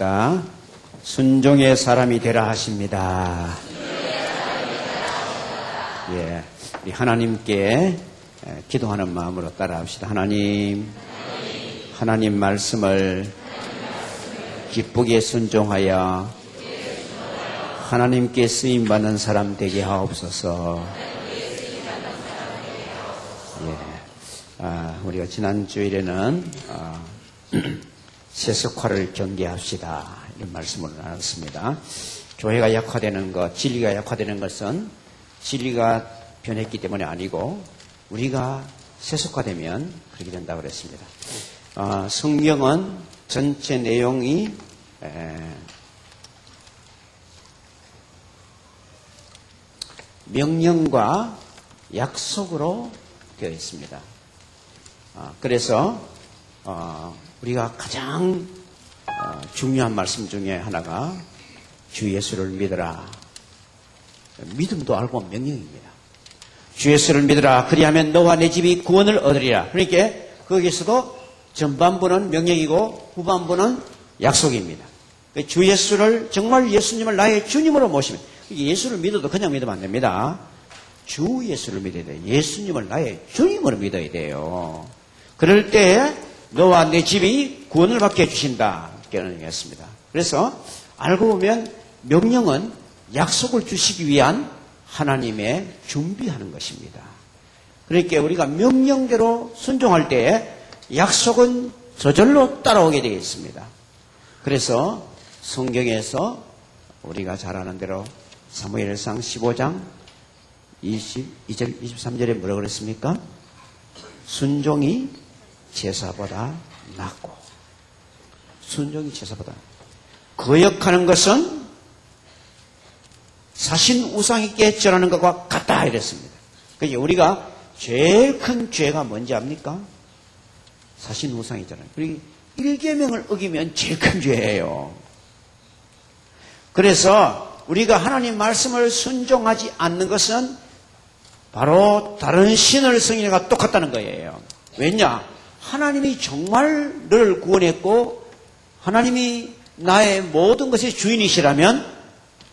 합시다. 순종의 사람이 되라 하십니다. 예, 우리 하나님께 기도하는 마음으로 따라합시다. 하나님 말씀을 기쁘게 순종하여 하나님께 쓰임받는 사람 되게 하옵소서. 예, 우리가 지난 주일에는 세속화를 경계합시다 이런 말씀을 나눴습니다. 교회가 약화되는 것, 진리가 약화되는 것은 진리가 변했기 때문에 아니고 우리가 세속화되면 그렇게 된다고 그랬습니다. 성경은 전체 내용이 명령과 약속으로 되어 있습니다. 그래서 우리가 가장 중요한 말씀 중에 하나가 주 예수를 믿어라. 믿음도 알고 명령입니다. 주 예수를 믿어라. 그리하면 너와 내 집이 구원을 얻으리라. 그러니까 거기에서도 전반부는 명령이고 후반부는 약속입니다. 주 예수를 정말 예수님을 나의 주님으로 모시면 예수를 믿어도 그냥 믿으면 안 됩니다. 주 예수를 믿어야 돼요. 예수님을 나의 주님으로 믿어야 돼요. 그럴 때 너와 내 집이 구원을 받게 해주신다. 이렇게 얘기했습니다. 그래서 알고 보면 명령은 약속을 주시기 위한 하나님의 준비하는 것입니다. 그러니까 우리가 명령대로 순종할 때 약속은 저절로 따라오게 되어 있습니다. 그래서 성경에서 우리가 잘 아는 대로 사무엘상 15장 22절 23절에 뭐라고 그랬습니까? 순종이 제사보다 낫고 순종이 제사보다 거역하는 것은 사신 우상에게 절하는 것과 같다 이랬습니다. 그러니까 우리가 제일 큰 죄가 뭔지 압니까? 사신 우상이 절하는. 그리고 1계명을 어기면 제일 큰 죄예요. 그래서 우리가 하나님 말씀을 순종하지 않는 것은 바로 다른 신을 성인과 똑같다는 거예요. 왜냐? 하나님이 정말 너를 구원했고 하나님이 나의 모든 것의 주인이시라면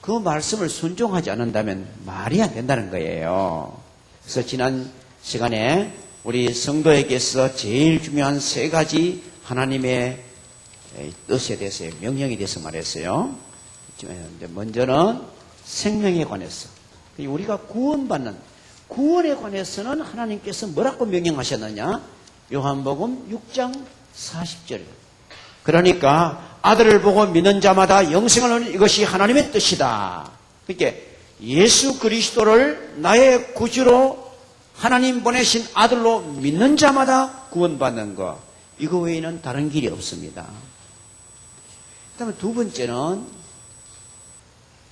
그 말씀을 순종하지 않는다면 말이 안 된다는 거예요. 그래서 지난 시간에 우리 성도에게서 제일 중요한 세 가지 하나님의 뜻에 대해서 명령에 대해서 말했어요. 먼저는 생명에 관해서 우리가 구원받는 구원에 관해서는 하나님께서 뭐라고 명령하셨느냐? 요한복음 6장 40절. 그러니까 아들을 보고 믿는 자마다 영생을 얻는 이것이 하나님의 뜻이다. 그러니까 예수 그리스도를 나의 구주로 하나님 보내신 아들로 믿는 자마다 구원받는 것. 이거 외에는 다른 길이 없습니다. 그 다음에 두 번째는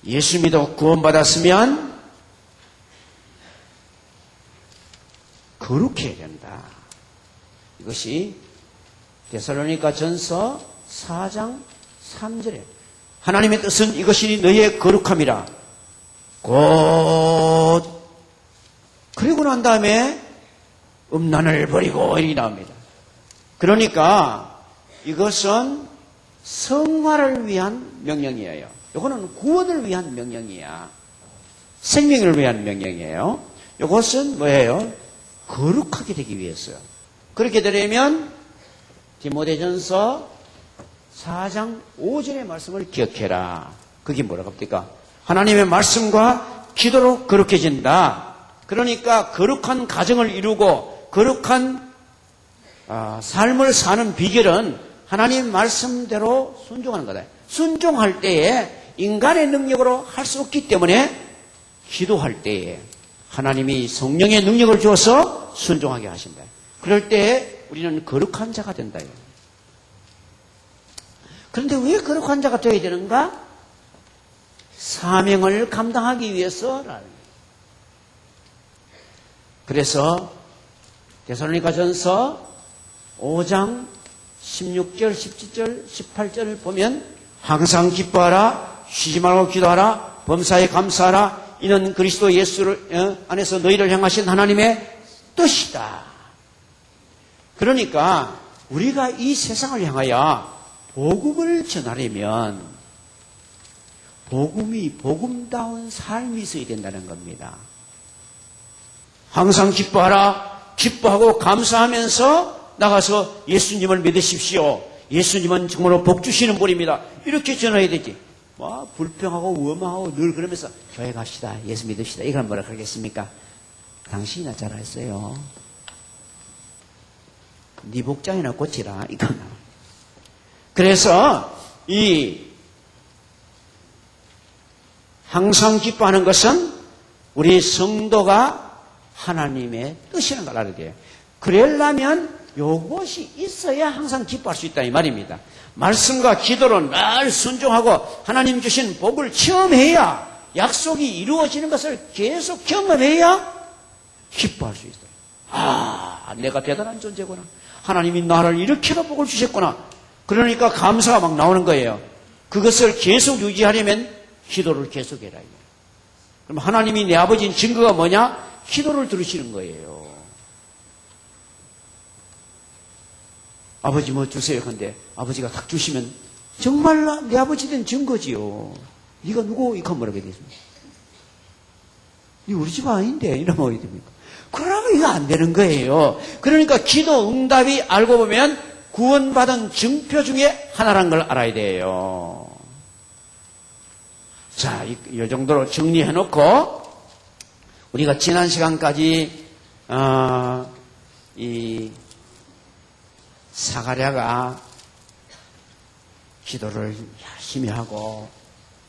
예수 믿어 구원받았으면 거룩해야 된다. 이것이 데살로니가 전서 4장 3절에 하나님의 뜻은 이것이 너희의 거룩함이라. 곧 그리고 난 다음에 음란을 버리고 이렇게 나옵니다. 그러니까 이것은 성화를 위한 명령이에요. 이거는 구원을 위한 명령이야. 생명을 위한 명령이에요. 이것은 뭐예요? 거룩하게 되기 위해서요. 그렇게 되려면 디모데전서 4장 5절의 말씀을 기억해라. 그게 뭐라고 합니까? 하나님의 말씀과 기도로 거룩해진다. 그러니까 거룩한 가정을 이루고 거룩한 삶을 사는 비결은 하나님 말씀대로 순종하는 거다. 순종할 때에 인간의 능력으로 할 수 없기 때문에 기도할 때에 하나님이 성령의 능력을 주어서 순종하게 하신다. 그럴 때에 우리는 거룩한 자가 된다. 그런데 왜 거룩한 자가 되어야 되는가? 사명을 감당하기 위해서라는 거예요. 그래서 데살로니가전서 5장 16절, 17절, 18절을 보면 항상 기뻐하라, 쉬지 말고 기도하라, 범사에 감사하라, 이는 그리스도 예수를 안에서 너희를 향하신 하나님의 뜻이다. 그러니까 우리가 이 세상을 향하여 복음을 전하려면 복음다운 삶이 있어야 된다는 겁니다. 항상 기뻐하라. 기뻐하고 감사하면서 나가서 예수님을 믿으십시오. 예수님은 정말로 복 주시는 분입니다. 이렇게 전해야 되지. 불평하고 원망하고 늘 그러면서 교회 갑시다. 예수 믿읍시다. 이건 뭐라 그러겠습니까? 당신이나 잘했어요. 네 복장이나 고치라. 이거는. 그래서 항상 기뻐하는 것은 우리 성도가 하나님의 뜻이라는 걸 알아야 돼요. 그러려면 요것이 있어야 항상 기뻐할 수 있다 이 말입니다. 말씀과 기도로 늘 순종하고 하나님 주신 복을 체험해야, 약속이 이루어지는 것을 계속 경험해야 기뻐할 수 있어요. 내가 대단한 존재구나. 하나님이 나를 이렇게도 복을 주셨구나. 그러니까 감사가 막 나오는 거예요. 그것을 계속 유지하려면 기도를 계속해라. 그럼 하나님이 내 아버지인 증거가 뭐냐? 기도를 들으시는 거예요. 아버지 뭐 주세요. 근데 아버지가 딱 주시면 정말 내 아버지 된 증거지요. 네가 누구? 이거 뭐라고 되겠습니까? 이 우리 집 아닌데 이러면 어떻게 됩니까? 그러면 이거 안 되는 거예요. 그러니까 기도 응답이 알고 보면 구원받은 증표 중에 하나란 걸 알아야 돼요. 자, 이 정도로 정리해놓고 우리가 지난 시간까지 이 사가랴가 기도를 열심히 하고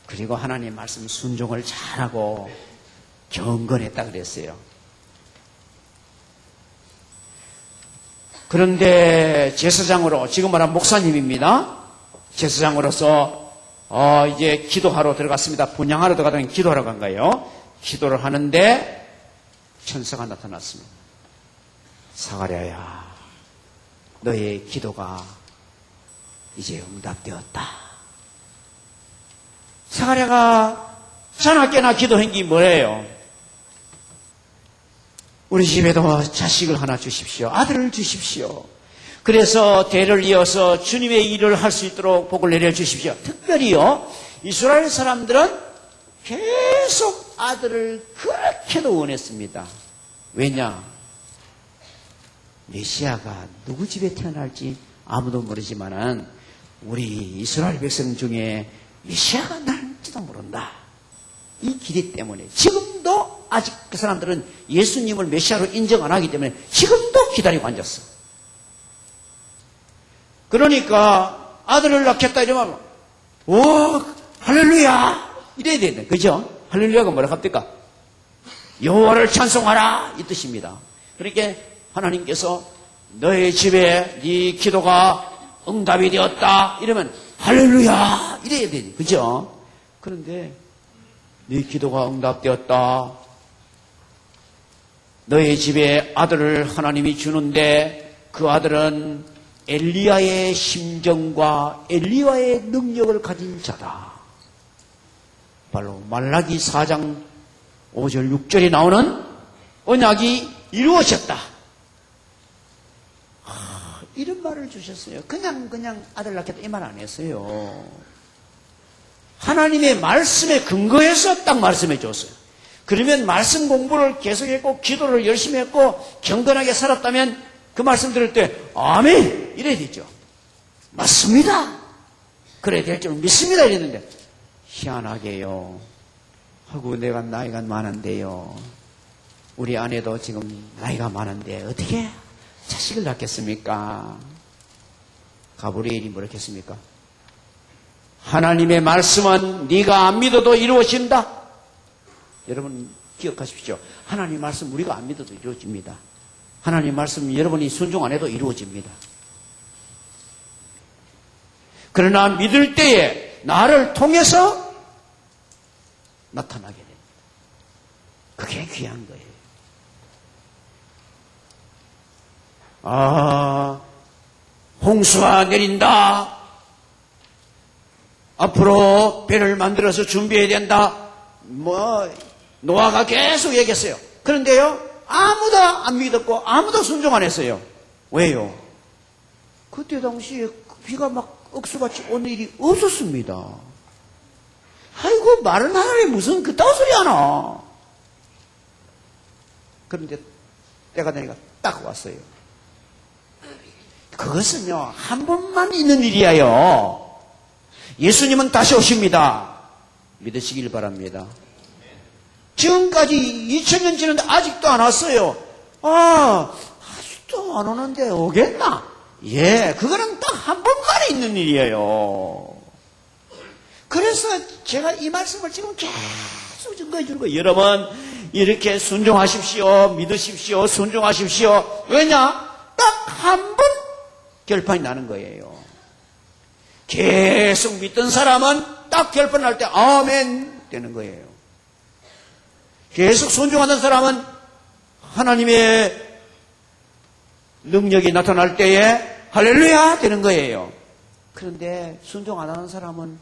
그리고 하나님 말씀 순종을 잘하고 경건했다 그랬어요. 그런데 제사장으로, 지금 말하는 목사님입니다. 제사장으로서 이제 기도하러 들어갔습니다. 분향하러 들어가더니 기도하러 간 거예요. 기도를 하는데 천사가 나타났습니다. 사가랴야, 너의 기도가 이제 응답되었다. 사가랴가 자나 깨나 기도한 게 뭐예요? 우리 집에도 자식을 하나 주십시오. 아들을 주십시오. 그래서 대를 이어서 주님의 일을 할 수 있도록 복을 내려주십시오. 특별히요, 이스라엘 사람들은 계속 아들을 그렇게도 원했습니다. 왜냐? 메시아가 누구 집에 태어날지 아무도 모르지만은 우리 이스라엘 백성 중에 메시아가 날지도 모른다. 이 기대 때문에 지금도 아직 그 사람들은 예수님을 메시아로 인정 안 하기 때문에 지금도 기다리고 앉았어. 그러니까 아들을 낳겠다 이러면 오 할렐루야 이래야 되는데, 그죠? 할렐루야가 뭐라 합니까? 여호와를 찬송하라 이 뜻입니다. 그러니까 하나님께서 너의 집에 네 기도가 응답이 되었다 이러면 할렐루야 이래야 되지, 그죠? 그런데 네 기도가 응답되었다. 너의 집에 아들을 하나님이 주는데 그 아들은 엘리야의 심정과 엘리야의 능력을 가진 자다. 바로 말라기 4장 5절 6절에 나오는 언약이 이루어졌다. 이런 말을 주셨어요. 그냥 아들 낳겠다 이 말 안 했어요. 하나님의 말씀에 근거해서 딱 말씀해 줬어요. 그러면 말씀 공부를 계속했고 기도를 열심히 했고 경건하게 살았다면 그 말씀 들을 때 아멘 이래야 되죠. 맞습니다. 그래야 될 줄 믿습니다 이랬는데 희한하게요. 하고 내가 나이가 많은데요. 우리 아내도 지금 나이가 많은데 어떻게 자식을 낳겠습니까? 가브리엘이 뭐랬겠습니까? 하나님의 말씀은 네가 안 믿어도 이루어진다. 여러분 기억하십시오. 하나님 말씀 우리가 안 믿어도 이루어집니다. 하나님 말씀 여러분이 순종 안 해도 이루어집니다. 그러나 믿을 때에 나를 통해서 나타나게 됩니다. 그게 귀한 거예요. 홍수가 내린다. 앞으로 배를 만들어서 준비해야 된다. 노아가 계속 얘기했어요. 그런데요, 아무도 안 믿었고 아무도 순종 안 했어요. 왜요? 그때 당시에 비가 막 억수같이 오는 일이 없었습니다. 아이고, 말은 하나에 무슨 그따위 소리 하나. 그런데 때가 되니까 딱 왔어요. 그것은요, 한 번만 있는 일이에요. 예수님은 다시 오십니다. 믿으시길 바랍니다. 지금까지 2000년 지났는데 아직도 안 왔어요. 아직도 안 오는데 오겠나? 예, 그거는 딱 한 번만에 있는 일이에요. 그래서 제가 이 말씀을 지금 계속 증거해 주는 거예요. 여러분, 이렇게 순종하십시오. 믿으십시오. 순종하십시오. 왜냐? 딱 한 번 결판이 나는 거예요. 계속 믿던 사람은 딱 결판 날 때 아멘 되는 거예요. 계속 순종하는 사람은 하나님의 능력이 나타날 때에 할렐루야 되는 거예요. 그런데 순종 안 하는 사람은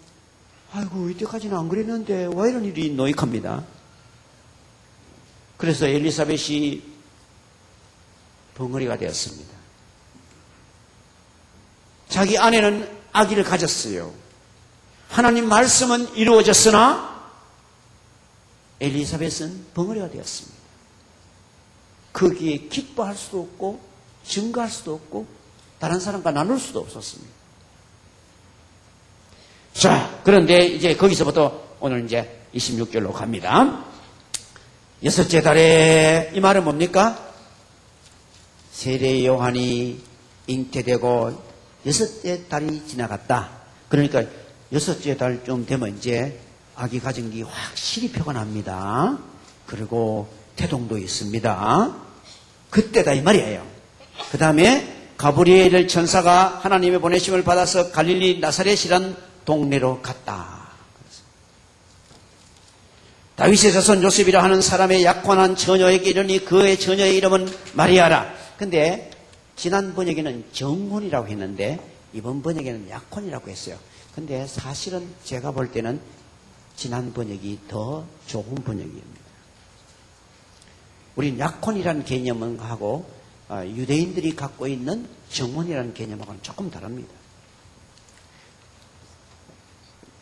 아이고 이때까지는 안 그랬는데 왜 이런 일이 노익합니다. 그래서 엘리사벳이 벙어리가 되었습니다. 자기 아내는 아기를 가졌어요. 하나님 말씀은 이루어졌으나 엘리사벳은 벙어리가 되었습니다. 거기에 기뻐할 수도 없고 증가할 수도 없고 다른 사람과 나눌 수도 없었습니다. 자, 그런데 이제 거기서부터 오늘 이제 26절로 갑니다. 여섯째 달에 이 말은 뭡니까? 세례 요한이 잉태되고 여섯째 달이 지나갔다. 그러니까 여섯째 달쯤 되면 이제 아기 가진 게 확실히 표가 납니다. 그리고 태동도 있습니다. 그때다 이 말이에요. 그 다음에 가브리엘 천사가 하나님의 보내심을 받아서 갈릴리 나사렛이란 동네로 갔다. 다윗의 자손 요셉이라 하는 사람의 약혼한 처녀에게 이르니 그의 처녀의 이름은 마리아라. 근데 지난 번역에는 정혼이라고 했는데 이번 번역에는 약혼이라고 했어요. 근데 사실은 제가 볼 때는 지난 번역이 더 좋은 번역입니다. 우린 약혼이라는 개념하고 유대인들이 갖고 있는 정혼이라는 개념하고는 조금 다릅니다.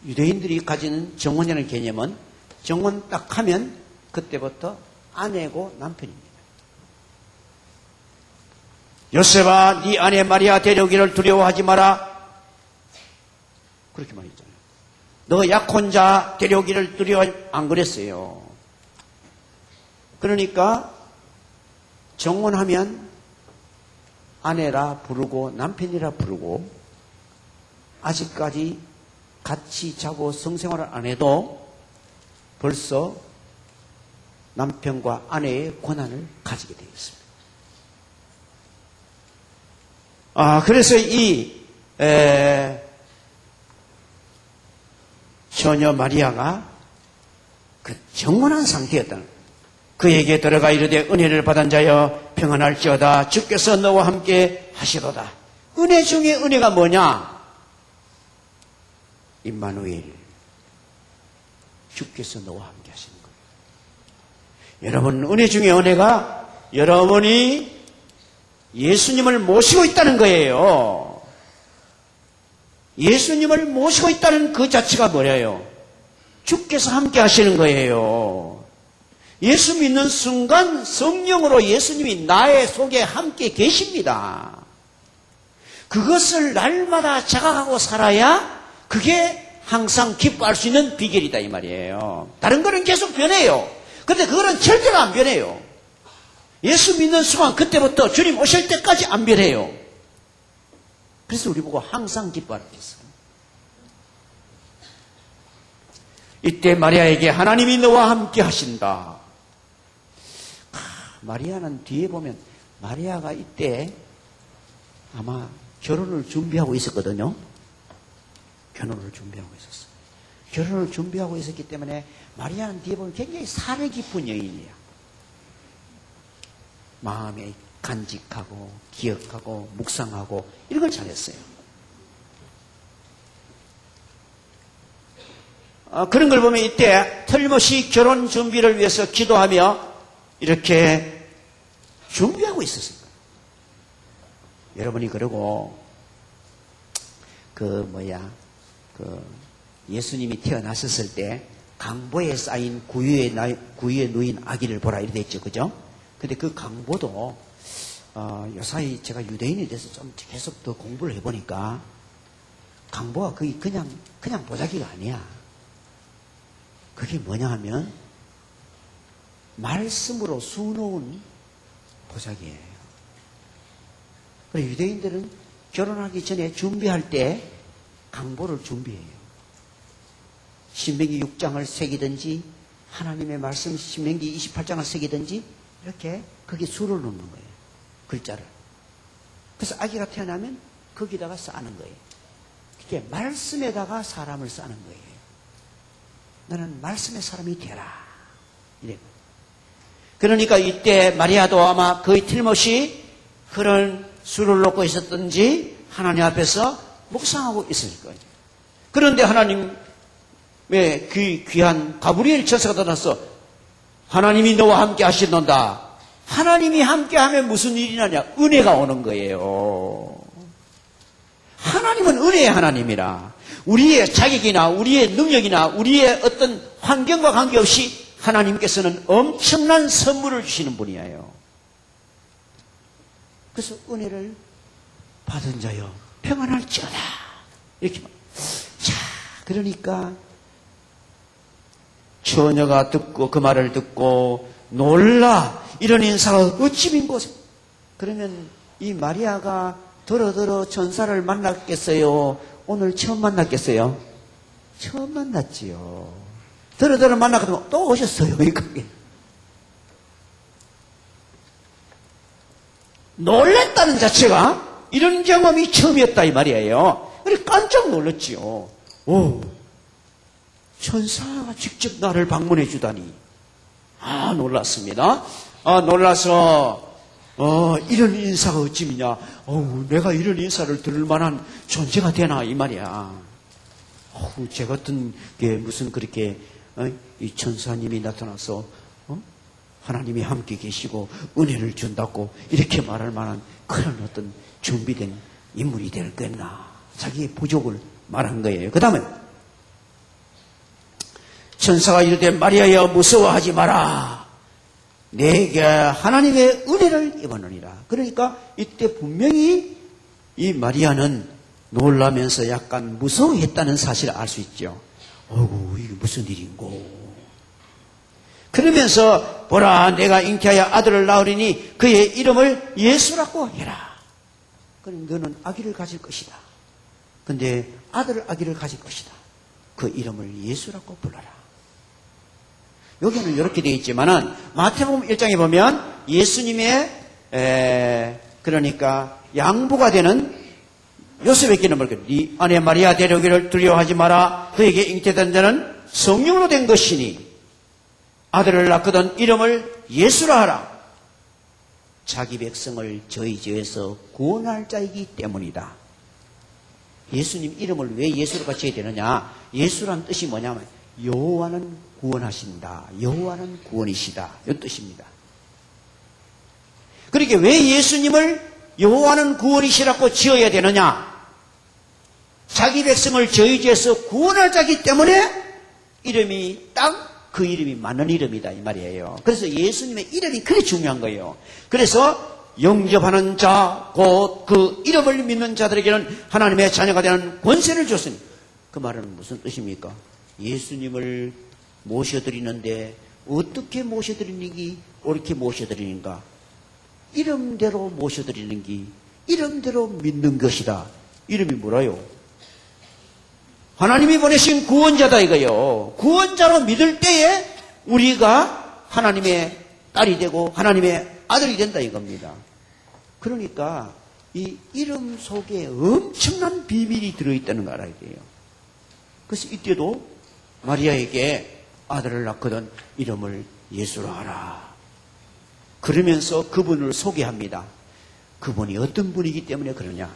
유대인들이 가지는 정혼이라는 개념은 정혼 딱 하면 그때부터 아내고 남편입니다. 요셉아 네 아내 마리아 데려오기를 두려워하지 마라. 그렇게 말했잖아요. 너 약혼자 데려오기를 두려워하지 안 그랬어요. 그러니까 정혼하면 아내라 부르고 남편이라 부르고 아직까지 같이 자고 성생활을 안 해도 벌써 남편과 아내의 권한을 가지게 되어 있습니다. 그래서 이 처녀 마리아가 그 정혼한 상태였다는 거예요. 그에게 들어가 이르되 은혜를 받은 자여 평안할지어다 주께서 너와 함께 하시도다. 은혜 중에 은혜가 뭐냐? 임마누엘, 주께서 너와 함께 하시는 거예요. 여러분, 은혜 중에 은혜가 여러분이 예수님을 모시고 있다는 거예요. 예수님을 모시고 있다는 그 자체가 뭐예요? 주께서 함께 하시는 거예요. 예수 믿는 순간 성령으로 예수님이 나의 속에 함께 계십니다. 그것을 날마다 자각하고 살아야 그게 항상 기뻐할 수 있는 비결이다 이 말이에요. 다른 거는 계속 변해요. 근데 그거는 절대로 안 변해요. 예수 믿는 순간 그때부터 주님 오실 때까지 안 변해요. 그래서 우리 보고 항상 기뻐하라 했어요. 이때 마리아에게 하나님이 너와 함께 하신다. 마리아는 뒤에 보면 마리아가 이때 아마 결혼을 준비하고 있었거든요. 결혼을 준비하고 있었어요. 결혼을 준비하고 있었기 때문에 마리아는 뒤에 보면 굉장히 사려 깊은 여인이에요. 마음에 간직하고 기억하고 묵상하고 이런 걸 잘했어요. 그런 걸 보면 이때 틀림없이 결혼 준비를 위해서 기도하며 이렇게 준비하고 있었습니다. 여러분이 그러고 예수님이 태어나셨을 때 강보에 쌓인 구유에 누인 아기를 보라 이렇게 됐죠. 그죠? 근데 그 강보도 요사이 제가 유대인에 대해서 좀 계속 더 공부를 해보니까 강보가 그게 그냥 보자기가 아니야. 그게 뭐냐 하면 말씀으로 수놓은 보자기예요. 그래서 유대인들은 결혼하기 전에 준비할 때 강보를 준비해요. 신명기 6장을 새기든지 하나님의 말씀 신명기 28장을 새기든지 이렇게 거기 수를 놓는 거예요. 글자를. 그래서 아기가 태어나면 거기다가 싸는 거예요. 그게 말씀에다가 사람을 싸는 거예요. 너는 말씀의 사람이 되라. 이래. 그러니까 이때 마리아도 아마 거의 틀림없이 그런 수를 놓고 있었던지 하나님 앞에서 묵상하고 있을 거예요. 그런데 하나님의 그 귀한 가브리엘 천사가 나타나서 하나님이 너와 함께 하시는다. 하나님이 함께 하면 무슨 일이 나냐? 은혜가 오는 거예요. 하나님은 은혜의 하나님이라. 우리의 자격이나 우리의 능력이나 우리의 어떤 환경과 관계없이 하나님께서는 엄청난 선물을 주시는 분이에요. 그래서 은혜를 받은 자여 평안할지어다. 이렇게 말. 자, 그러니까 처녀가 듣고 그 말을 듣고 놀라. 이런 인사가 어찌 민 곳에. 그러면 이 마리아가 더러더러 천사를 만났겠어요? 오늘 처음 만났겠어요? 처음 만났지요. 더러더러 만났거든 또 오셨어요. 놀랬다는 자체가 이런 경험이 처음이었다 이 말이에요. 그래서 깜짝 놀랐지요. 오, 천사가 직접 나를 방문해 주다니. 놀랐습니다. 놀라서 이런 인사가 어찌 미냐. 내가 이런 인사를 들을 만한 존재가 되나 이 말이야. 제 같은 게 무슨 그렇게 이 천사님이 나타나서 하나님이 함께 계시고 은혜를 준다고 이렇게 말할 만한 그런 어떤 준비된 인물이 될 거였나. 자기의 부족을 말한 거예요. 그 다음에 천사가 이르되 마리아여 무서워하지 마라. 내게 하나님의 은혜를 입었느니라. 그러니까 이때 분명히 이 마리아는 놀라면서 약간 무서워했다는 사실을 알 수 있죠. 어구, 이게 무슨 일인고. 그러면서 보라 내가 잉태하여 아들을 낳으리니 그의 이름을 예수라고 해라. 그럼 너는 아기를 가질 것이다. 근데 아기를 가질 것이다. 그 이름을 예수라고 불러라. 여기는 이렇게 되어 있지만은 마태복음 1장에 보면 예수님의 그러니까 양부가 되는 요셉에게는 뭐랄까 네 아내 마리아 데려오기를 두려워하지 마라. 그에게 잉태된 자는 성령으로 된 것이니 아들을 낳거든 이름을 예수라 하라. 자기 백성을 저희 죄에서 구원할 자이기 때문이다. 예수님 이름을 왜 예수로 지어야 되느냐? 예수란 뜻이 뭐냐면 여호와는 구원하신다. 여호와는 구원이시다. 이 뜻입니다. 그러니까 왜 예수님을 여호와는 구원이시라고 지어야 되느냐? 자기 백성을 저희 죄에서 구원할 자이기 때문에 이름이 딱 그 이름이 맞는 이름이다 이 말이에요. 그래서 예수님의 이름이 그게 중요한 거예요. 그래서 영접하는 자, 곧 그 이름을 믿는 자들에게는 하나님의 자녀가 되는 권세를 줬으니 그 말은 무슨 뜻입니까? 예수님을 모셔드리는데 어떻게 모셔드리는지 옳게 모셔드리는가? 이름대로 모셔드리는 게 이름대로 믿는 것이다. 이름이 뭐라요? 하나님이 보내신 구원자다 이거요. 구원자로 믿을 때에 우리가 하나님의 딸이 되고 하나님의 아들이 된다 이겁니다. 그러니까 이 이름 속에 엄청난 비밀이 들어있다는 걸 알아야 돼요. 그래서 이때도 마리아에게 아들을 낳거든 이름을 예수라 하라. 그러면서 그분을 소개합니다. 그분이 어떤 분이기 때문에 그러냐.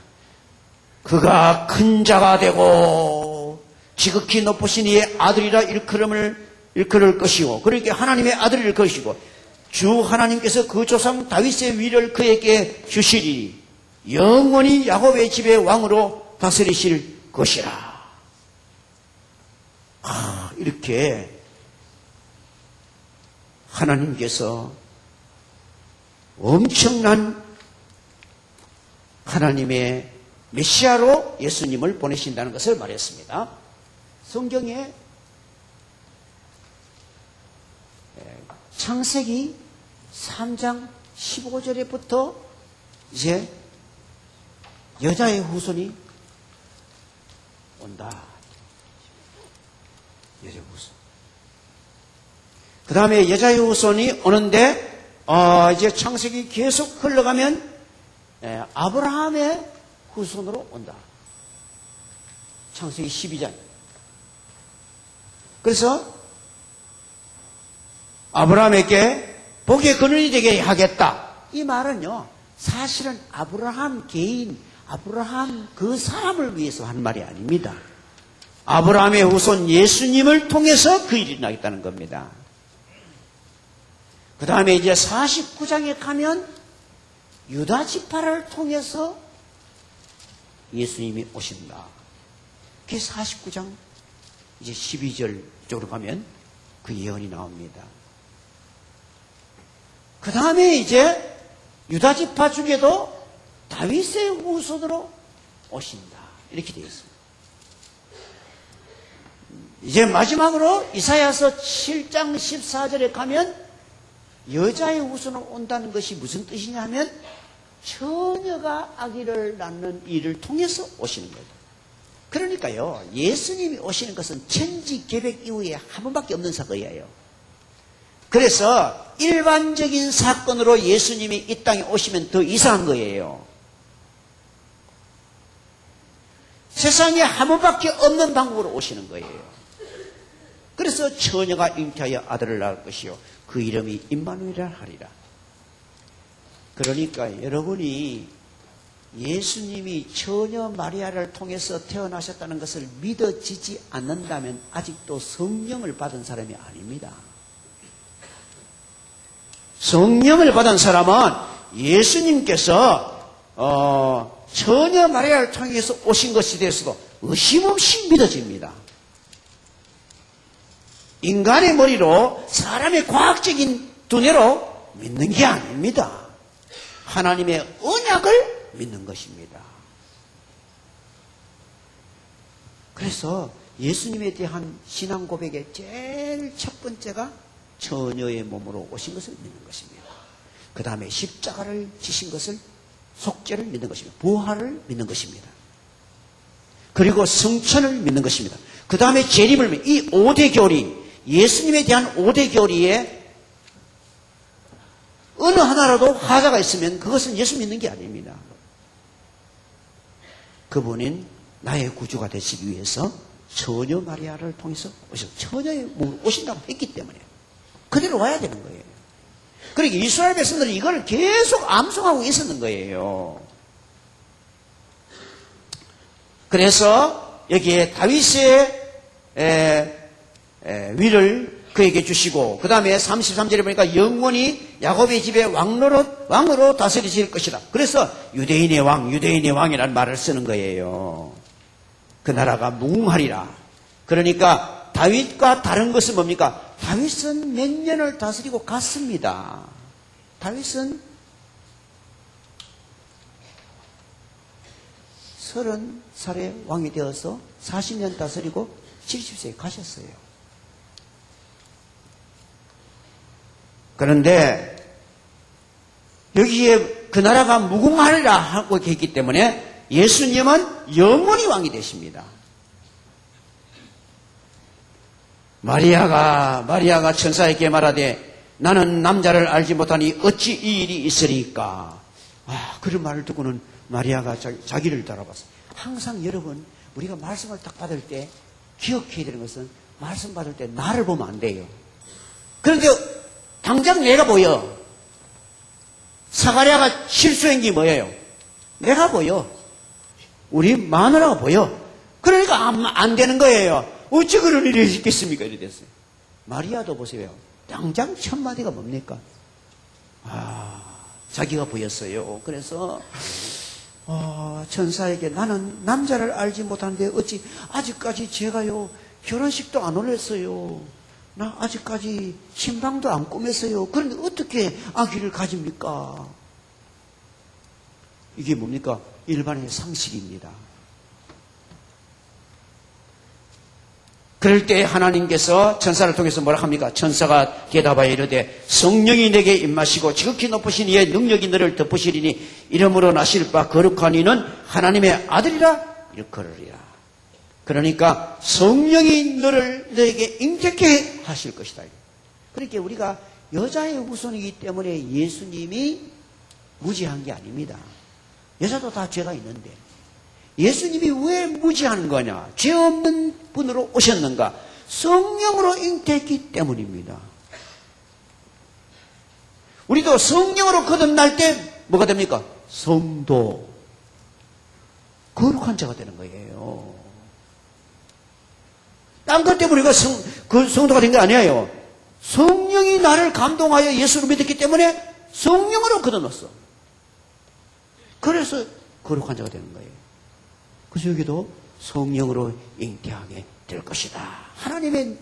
그가 큰 자가 되고 지극히 높으신 이의 아들이라 일컬을 것이고 그러니까 하나님의 아들일 것이고 주 하나님께서 그 조상 다윗의 위를 그에게 주시리니 영원히 야곱의 집의 왕으로 다스리실 것이라. 이렇게 하나님께서 엄청난 하나님의 메시아로 예수님을 보내신다는 것을 말했습니다. 성경에 창세기 3장 15절에부터 이제 여자의 후손이 온다. 여자의 후손. 그 다음에 여자의 후손이 오는데 이제 창세기 계속 흘러가면 아브라함의 후손으로 온다. 창세기 12장. 그래서 아브라함에게 복의 근원이 되게 하겠다. 이 말은요, 사실은 아브라함 개인, 아브라함 그 사람을 위해서 하는 말이 아닙니다. 아브라함의 후손 예수님을 통해서 그 일이 나겠다는 겁니다. 그 다음에 이제 49장에 가면 유다 지파를 통해서 예수님이 오신다. 그게 49장 이제 12절 쪽으로 가면 그 예언이 나옵니다. 그 다음에 이제 유다 지파 중에도 다윗의 후손으로 오신다. 이렇게 되어 있습니다. 이제 마지막으로 이사야서 7장 14절에 가면 여자의 후손으로 온다는 것이 무슨 뜻이냐 하면 처녀가 아기를 낳는 일을 통해서 오시는 거예요. 그러니까요, 예수님이 오시는 것은 천지 계백 이후에 한 번밖에 없는 사건이에요. 그래서 일반적인 사건으로 예수님이 이 땅에 오시면 더 이상한 거예요. 세상에 한 번밖에 없는 방법으로 오시는 거예요. 그래서 처녀가 잉태하여 아들을 낳을 것이요 그 이름이 임마누엘이라 하리라. 그러니까 여러분이 예수님이 처녀 마리아를 통해서 태어나셨다는 것을 믿어지지 않는다면 아직도 성령을 받은 사람이 아닙니다. 성령을 받은 사람은 예수님께서 처녀 마리아를 통해서 오신 것에 대해서도 의심 없이 믿어집니다. 인간의 머리로 사람의 과학적인 두뇌로 믿는 게 아닙니다. 하나님의 언약을 믿는 것입니다. 그래서 예수님에 대한 신앙 고백의 제일 첫 번째가 처녀의 몸으로 오신 것을 믿는 것입니다. 그 다음에 십자가를 지신 것을, 속죄를 믿는 것입니다. 부활을 믿는 것입니다. 그리고 성천을 믿는 것입니다. 그 다음에 재림을 믿는, 이 5대 교리, 예수님에 대한 5대 교리에 어느 하나라도 하자가 있으면 그것은 예수 믿는 게 아닙니다. 그분은 나의 구주가 되시기 위해서 처녀 마리아를 통해서 처녀의 몸으로 오신다고 했기 때문에 그대로 와야 되는 거예요. 그러니까 이스라엘 백성들은 이걸 계속 암송하고 있었는 거예요. 그래서 여기에 다윗의 위를 그에게 주시고, 그 다음에 33절에 보니까 영원히 야곱의 집에 왕으로 다스리실 것이다. 그래서 유대인의 왕이라는 말을 쓰는 거예요. 그 나라가 무궁하리라. 그러니까 다윗과 다른 것은 뭡니까? 다윗은 몇 년을 다스리고 갔습니다. 다윗은 30살에 왕이 되어서 40년 다스리고 70세에 가셨어요. 그런데 여기에 그 나라가 무궁하리라 하고 있기 때문에 예수님은 영원히 왕이 되십니다. 마리아가 천사에게 말하되 나는 남자를 알지 못하니 어찌 이 일이 있으리까. 그런 말을 듣고는 마리아가 자기를 돌아봤어요. 항상 여러분, 우리가 말씀을 딱 받을 때 기억해야 되는 것은 말씀 받을 때 나를 보면 안 돼요. 그런데 당장 내가 보여. 사가랴가 실수한 게 뭐예요? 내가 보여. 우리 마누라가 보여. 그러니까 안 되는 거예요. 어찌 그런 일이 있겠습니까? 이래 됐어요. 마리아도 보세요. 당장 첫 마디가 뭡니까? 자기가 보였어요. 그래서 천사에게 나는 남자를 알지 못하는데 어찌 아직까지 제가요 결혼식도 안 올렸어요. 나 아직까지 신방도 안 꾸몄어요. 그런데 어떻게 아기를 가집니까? 이게 뭡니까? 일반의 상식입니다. 그럴 때 하나님께서 천사를 통해서 뭐라 합니까? 천사가 대답하여 이르되 성령이 내게 임하시고 지극히 높으신 이의 능력이 너를 덮으시리니 이름으로 나실 바 거룩한 이는 하나님의 아들이라 일컬으리라. 그러니까 성령이 너에게 잉태케 하실 것이다. 그러니까 우리가 여자의 후손이기 때문에 예수님이 무지한 게 아닙니다. 여자도 다 죄가 있는데 예수님이 왜 무지한 거냐? 죄 없는 분으로 오셨는가? 성령으로 잉태했기 때문입니다. 우리도 성령으로 거듭날 때 뭐가 됩니까? 성도, 거룩한 자가 되는 거예요. 딴 것 때문에 우리가 성도가 된 게 아니에요. 성령이 나를 감동하여 예수를 믿었기 때문에 성령으로 거듭났어. 그래서 거룩한 자가 되는 거예요. 그래서 여기도 성령으로 잉태하게 될 것이다. 하나님의,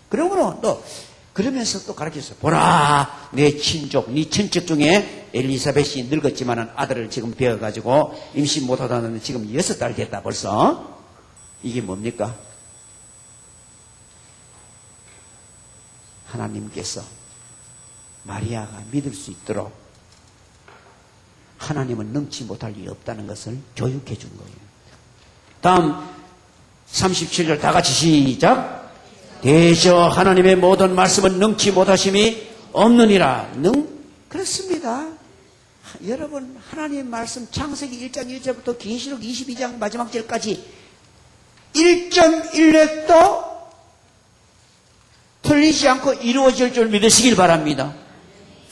그러므로 또, 그러면서 또 가르쳤어요. 보라, 내 친족, 네 친척 중에 엘리사벳이 늙었지만은 아들을 지금 배워가지고 임신 못하다는 지금 6달 됐다 벌써. 이게 뭡니까? 하나님께서 마리아가 믿을 수 있도록 하나님은 능치 못할 일이 없다는 것을 교육해 준 거예요. 다음 37절 다 같이 시작. 대저 하나님의 모든 말씀은 능치 못하심이 없느니라. 그렇습니다. 여러분 하나님의 말씀 창세기 1장 1절부터 계시록 22장 마지막 절까지 1.1획도 틀리지 않고 이루어질 줄 믿으시길 바랍니다.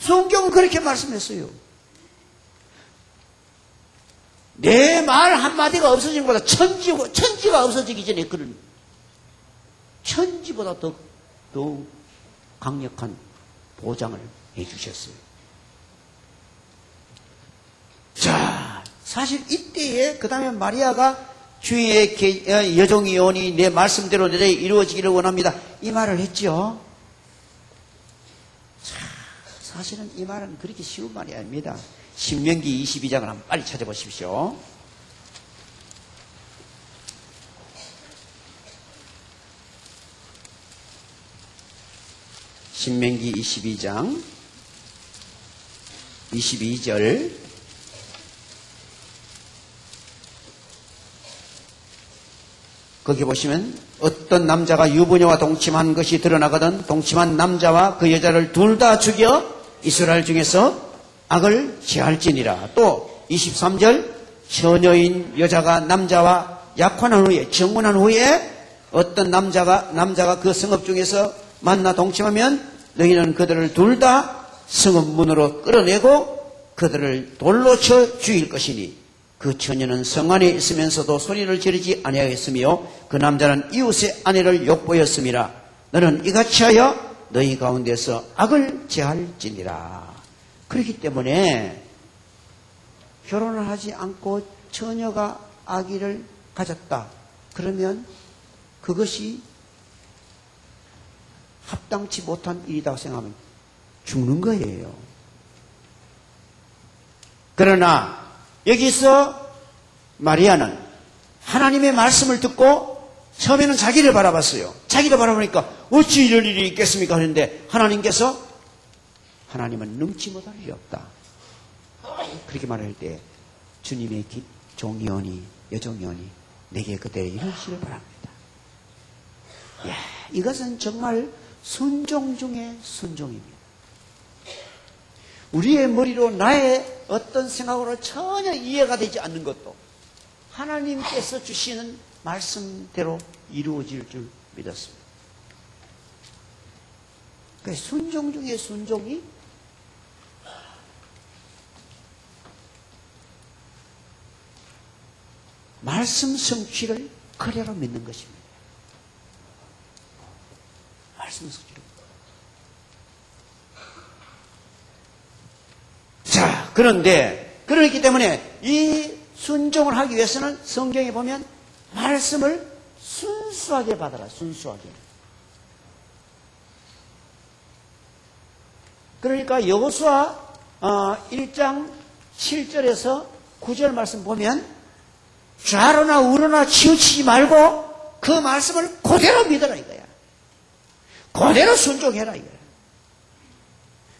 성경은 그렇게 말씀했어요. 내 말 한마디가 없어지는 것보다 천지가 없어지기 전에 그런 천지보다 더 강력한 보장을 해주셨어요. 자, 사실 이때에 그 다음에 마리아가 주의 여종이 오니 내 말씀대로 내게 이루어지기를 원합니다. 이 말을 했죠. 자, 사실은 이 말은 그렇게 쉬운 말이 아닙니다. 신명기 22장을 한번 빨리 찾아보십시오. 신명기 22장 22절 거기 보시면 어떤 남자가 유부녀와 동침한 것이 드러나거든 동침한 남자와 그 여자를 둘 다 죽여 이스라엘 중에서 악을 제할지니라. 또 23절 처녀인 여자가 남자와 약혼한 후에 정혼한 후에 어떤 남자가 그 성읍 중에서 만나 동침하면 너희는 그들을 둘 다 성읍 문으로 끌어내고 그들을 돌로 쳐 죽일 것이니 그 처녀는 성 안에 있으면서도 소리를 지르지 아니하였으며 그 남자는 이웃의 아내를 욕보였음이라. 너는 이같이 하여 너희 가운데서 악을 제할지니라. 그렇기 때문에 결혼을 하지 않고 처녀가 아기를 가졌다. 그러면 그것이 합당치 못한 일이라고 생각하면 죽는 거예요. 그러나 여기서 마리아는 하나님의 말씀을 듣고 처음에는 자기를 바라봤어요. 자기를 바라보니까 어찌 이럴 일이 있겠습니까 하는데 하나님은 능치 못할 일이 없다. 그렇게 말할 때 주님의 종이 오니 여종이 오니 내게 그대로 이루시길 바랍니다. 이야, 이것은 정말 순종 중에 순종입니다. 우리의 머리로 나의 어떤 생각으로 전혀 이해가 되지 않는 것도 하나님께서 주시는 말씀대로 이루어질 줄 믿었습니다. 그러니까 순종 중에 순종이 말씀 성취를 그대로 믿는 것입니다. 말씀 성취를. 자, 그렇기 때문에 이 순종을 하기 위해서는 성경에 보면 말씀을 순수하게 받아라. 순수하게. 그러니까 여호수아 1장 7절에서 9절 말씀 보면 좌로나 우로나 치우치지 말고 그 말씀을 그대로 믿어라 이거야. 그대로 순종해라 이거야.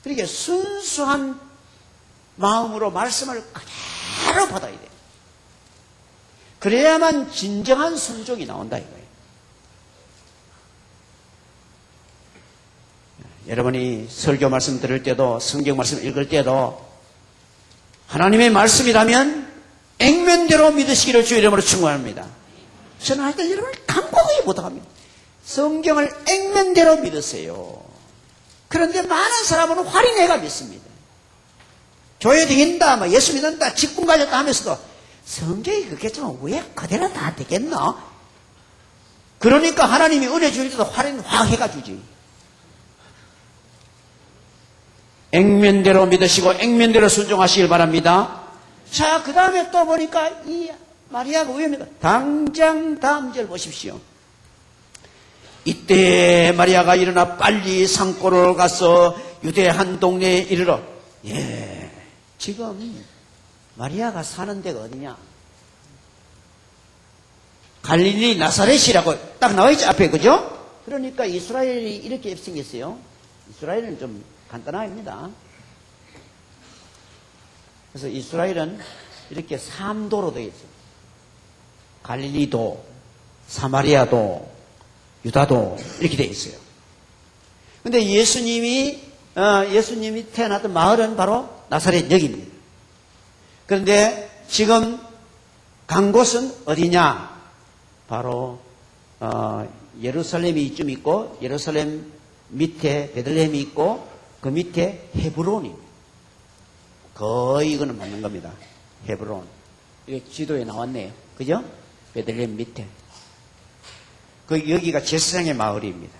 그러니까 순수한 마음으로 말씀을 그대로 받아야 돼. 그래야만 진정한 순종이 나온다 이거예요. 여러분이 설교 말씀 들을 때도 성경 말씀 읽을 때도 하나님의 말씀이라면 액면대로 믿으시기를 주의 이름으로 축원합니다. 저는 하여튼 여러분을 간곡하게 부탁합니다. 성경을 액면대로 믿으세요. 그런데 많은 사람은 활인해가 믿습니다. 교회 다닌다, 예수 믿는다, 직분 가졌다 하면서도 성경이 그렇겠지만 왜 그대로 다 되겠노? 그러니까 하나님이 은혜 주실 때도 활인 확 해가주지. 액면대로 믿으시고 액면대로 순종하시길 바랍니다. 자, 그 다음에 또 보니까 이 마리아가 위험합니다. 당장 다음 절 보십시오. 이때 마리아가 일어나 빨리 산골을 가서 유대 한 동네에 이르러. 지금 마리아가 사는 데가 어디냐? 갈릴리 나사렛이라고 딱 나와있죠 앞에, 그죠? 그러니까 이스라엘이 이렇게 생겼어요. 이스라엘은 좀 간단합니다. 그래서 이스라엘은 이렇게 3도로 되어 있어요. 갈릴리도, 사마리아도, 유다도 이렇게 되어 있어요. 근데 예수님이 태어났던 마을은 바로 나사렛역입니다. 그런데 지금 간 곳은 어디냐? 바로 예루살렘이 이쯤 있고, 예루살렘 밑에 베들레헴이 있고, 그 밑에 헤브론입니다. 거의 이거는 맞는 겁니다. 헤브론. 이게 지도에 나왔네요. 그죠? 베들레헴 밑에. 여기가 제사장의 마을입니다.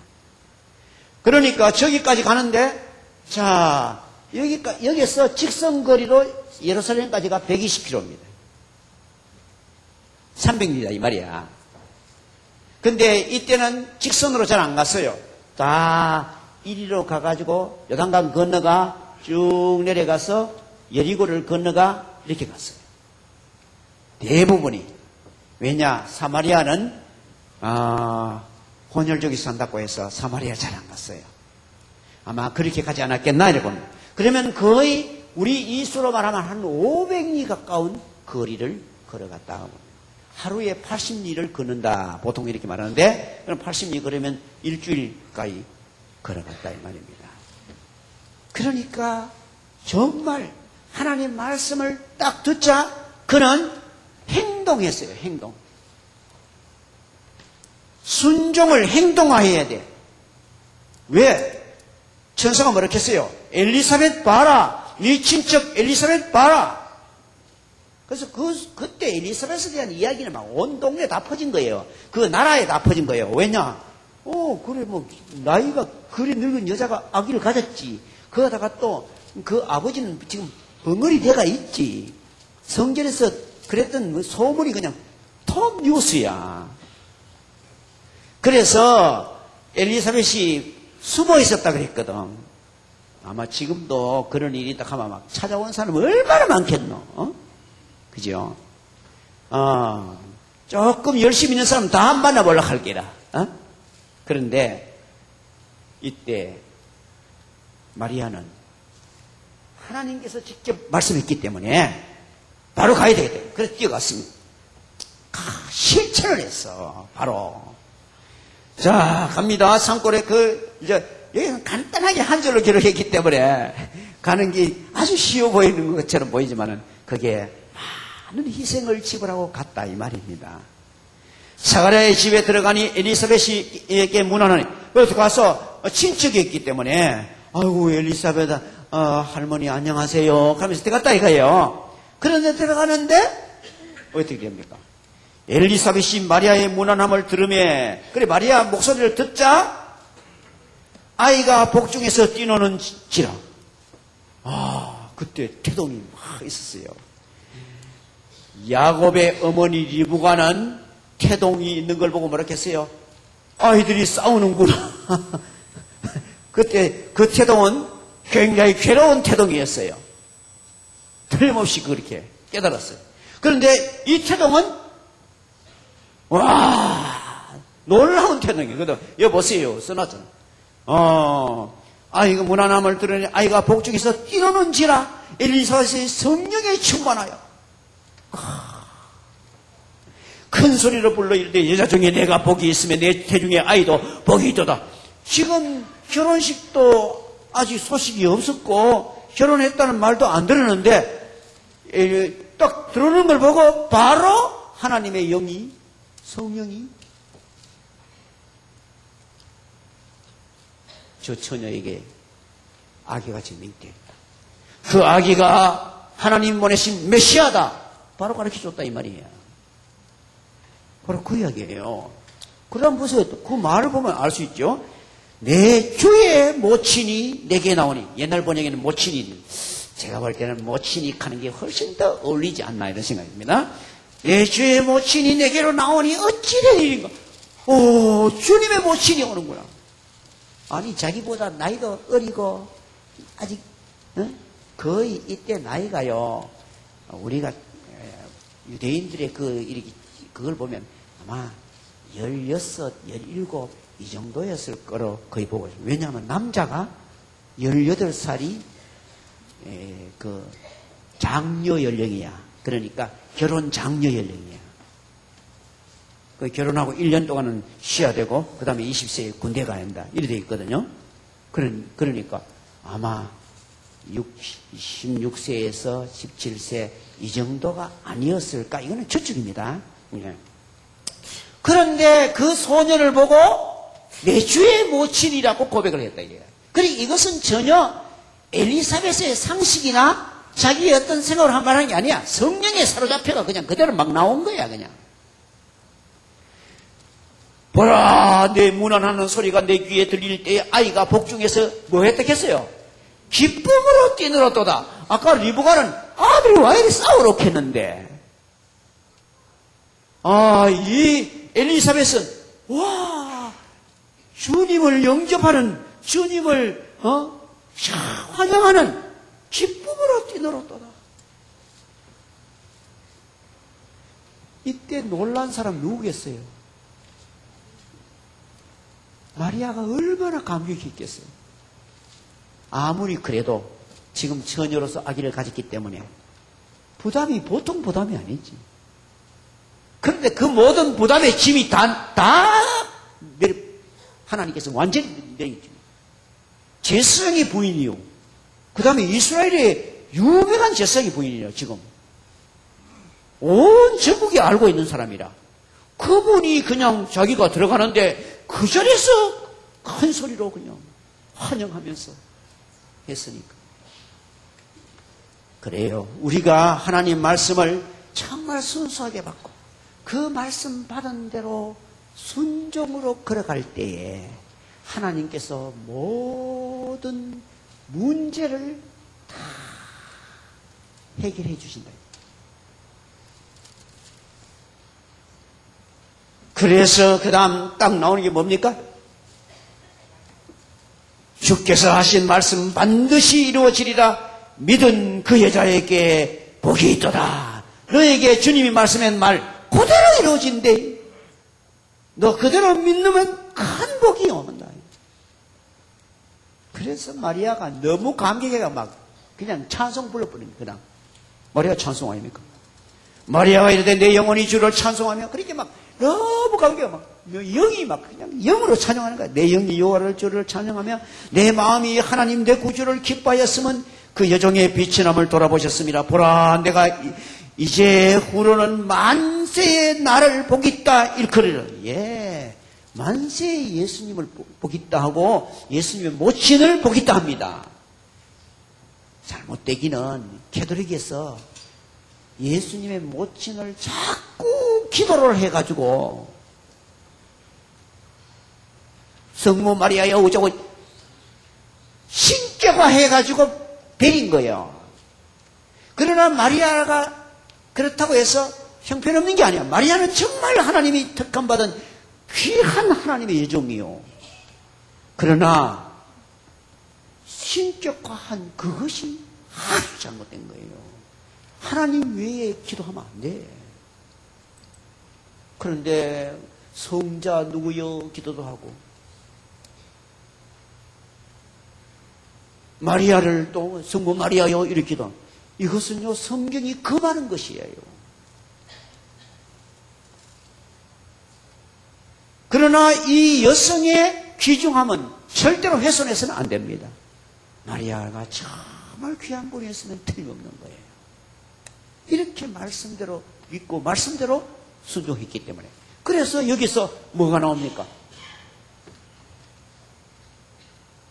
그러니까 저기까지 가는데, 자, 여기서 직선거리로 예루살렘까지가 120km입니다. 300m 이 말이야. 근데 이때는 직선으로 잘 안 갔어요. 다 이리로 가가지고 요단강 건너가 쭉 내려가서 여리고를 건너가 이렇게 갔어요. 대부분이. 왜냐? 사마리아는 혼혈족이 산다고 해서 사마리아 잘 안 갔어요. 아마 그렇게 가지 않았겠나 이러고는. 그러면 거의 우리 이수로 말하면 한 500리 가까운 거리를 걸어갔다 하고 하루에 80리를 걷는다 보통 이렇게 말하는데, 그럼 80리 걸으면 일주일까지 걸어갔다 이 말입니다. 그러니까 정말 하나님 말씀을 딱 듣자 그는 행동했어요. 행동. 순종을 행동화해야 돼. 왜? 천사가 뭐라 했어요? 엘리사벳 봐라. 네 친척 엘리사벳 봐라. 그래서 그때 엘리사벳에 대한 이야기는 막 온 동네에 다 퍼진 거예요. 그 나라에 다 퍼진 거예요. 왜냐? 그래, 나이가 그리 늙은 여자가 아기를 가졌지. 그러다가 또 그 아버지는 지금 벙어리 돼가 있지. 성전에서 그랬던 소문이 그냥 톱 뉴스야. 그래서 엘리사벳이 숨어 있었다 그랬거든. 아마 지금도 그런 일이 딱 하면 막 찾아온 사람 얼마나 많겠노? 그죠? 조금 열심히 있는 사람 다 만나보려고 할 게라. 그런데 이때 마리아는 하나님께서 직접 말씀했기 때문에 바로 가야 되겠다. 그래서 뛰어갔습니다. 실천을 했어. 바로. 자, 갑니다. 산골에 여기는 간단하게 한 줄로 기록했기 때문에 가는 게 아주 쉬워 보이는 것처럼 보이지만은 그게 많은 희생을 지불하고 갔다 이 말입니다. 사가랴의 집에 들어가니 엘리사벳에게 문안하니, 그래서 가서 친척이 있기 때문에 아이고 엘리사벳 할머니 안녕하세요 하면서 들어갔다 이거예요. 그런데 들어가는데 어떻게 됩니까? 엘리사벳이 마리아의 문안함을 들으며, 그래 마리아 목소리를 듣자 아이가 복중에서 뛰노는지라. 그때 태동이 막 있었어요. 야곱의 어머니 리브가는 태동이 있는 걸 보고 뭐라 했어요? 아이들이 싸우는구나. 그때 그 태동은 굉장히 괴로운 태동이었어요. 틀림없이 그렇게 깨달았어요. 그런데 이 태동은 와 놀라운 태동이거든. 여기 보세요. 써놨잖아. 아이가 무난함을 들으니 아이가 복중에서 뛰노는지라 엘리사벳의 성령에 충만하여 큰 소리로 불러 이르되 여자 중에 내가 복이 있으면 내 태중에 아이도 복이 있도다. 지금 결혼식도 아직 소식이 없었고 결혼했다는 말도 안 들었는데 딱 들어오는 걸 보고 바로 하나님의 영이 성령이 저 처녀에게 아기가 지금 있대. 그 아기가 하나님 보내신 메시아다. 바로 가르쳐줬다 이 말이에요. 바로 그 이야기예요. 그럼 보세요. 그 말을 보면 알 수 있죠. 내 주의 모친이 내게 나오니. 옛날 번역에는 모친이. 제가 볼 때는 모친이 하는 게 훨씬 더 어울리지 않나 이런 생각입니다. 내 주의 모친이 내게로 나오니 어찌 된 일인가. 오, 주님의 모친이 오는구나. 아니 자기보다 나이도 어리고 아직 거의 이때 나이가요. 우리가 유대인들의 그걸 보면 아마 16, 17 이 정도였을 거로 거의 보고 있어요. 왜냐하면 남자가 18살이 그 장녀 연령이야. 그러니까 결혼 장녀 연령이야. 그 결혼하고 1년 동안은 쉬어야 되고 그 다음에 20세에 군대 가야 한다. 이래 돼 있거든요. 그러니까 아마 16세에서 17세 이 정도가 아니었을까? 이거는 추측입니다. 예. 그런데 그 소년을 보고 내 주의 모친이라고 고백을 했다. 그러니까 이것은 전혀 엘리사벳의 상식이나 자기의 어떤 생각을 한 말한 게 아니야. 성령에 사로잡혀가 그냥 그대로 막 나온 거야, 그냥. 보라, 내 문안하는 소리가 내 귀에 들릴 때에 아이가 복중에서 뭐 했겠어요? 기쁨으로 뛰놀았도다. 아까 리브가는 아들이 와 이리 싸우러 했는데, 이 엘리사벳은 와 주님을 영접하는 주님을 환영하는 기쁨으로 뛰놀았도다. 이때 놀란 사람 누구겠어요? 마리아가 얼마나 감격이 있겠어요. 아무리 그래도 지금 처녀로서 아기를 가졌기 때문에 부담이 보통 부담이 아니지. 그런데 그 모든 부담의 짐이 하나님께서 완전히 내리죠. 제사장의 부인이요. 그 다음에 이스라엘의 유명한 제사장의 부인이에요. 지금 온 전국이 알고 있는 사람이라 그분이 그냥 자기가 들어가는데 그 자리에서 큰 소리로 그냥 환영하면서 했으니까. 그래요. 우리가 하나님 말씀을 정말 순수하게 받고 그 말씀 받은 대로 순종으로 걸어갈 때에 하나님께서 모든 문제를 다 해결해 주신다. 그래서 그 다음 딱 나오는 게 뭡니까? 주께서 하신 말씀 반드시 이루어지리라. 믿은 그 여자에게 복이 있도다. 너에게 주님이 말씀한 말 그대로 이루어진대. 너 그대로 믿으면 큰 복이 오는다. 그래서 마리아가 너무 감격해가 막 그냥 찬송 불러버립니다. 그냥 마리아 찬송 아닙니까? 마리아가 이르되 내 영혼이 주를 찬송하며 그렇게 막 너무 감격해 막 영이 막 그냥 영으로 찬양하는 거야. 내 영이 여호와를 주를 찬양하며 내 마음이 하나님 내 구주를 기뻐하였으면 그 여종의 비친함을 돌아보셨습니다. 보라 내가 이제 후로는 만세의 나를 보겠다 일컬으라. 예, 만세의 예수님을 보겠다 하고 예수님의 모친을 보겠다 합니다. 잘못되기는 캐톨릭에서 예수님의 모친을 자꾸 기도를 해가지고 성모 마리아여 어쩌고 신격화 해가지고 베린 거예요. 그러나 마리아가 그렇다고 해서 형편없는 게 아니야. 마리아는 정말 하나님이 택함받은 귀한 하나님의 여종이요. 그러나 신격화한 그것이 아주 잘못된 거예요. 하나님 외에 기도하면 안 돼. 그런데 성자 누구요 기도도 하고 마리아를 또 성모 마리아요 이렇게 기도. 이것은요 성경이 금하는 것이에요. 그러나 이 여성의 귀중함은 절대로 훼손해서는 안 됩니다. 마리아가 정말 귀한 분이었으면 틀림없는 거예요. 이렇게 말씀대로 믿고 말씀대로 순종했기 때문에. 그래서 여기서 뭐가 나옵니까?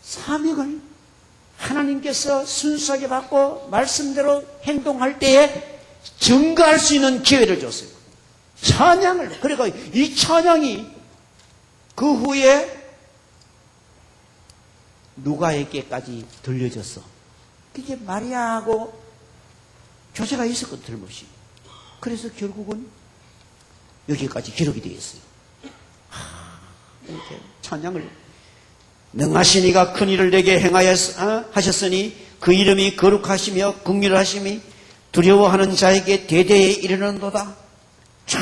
사명을 하나님께서 순수하게 받고 말씀대로 행동할 때에 증거할 수 있는 기회를 줬어요. 찬양을. 그러니까 이 찬양이 그 후에 누가에게까지 들려졌어. 그게 마리아하고 교제가 있었거든, 틀림없이. 그래서 결국은 여기까지 기록이 되어 있어요. 이렇게 찬양을. 능하신 이가 큰 일을 내게 행하셨으니 그 이름이 거룩하시며 긍휼하심이 두려워하는 자에게 대대에 이르는도다. 쫙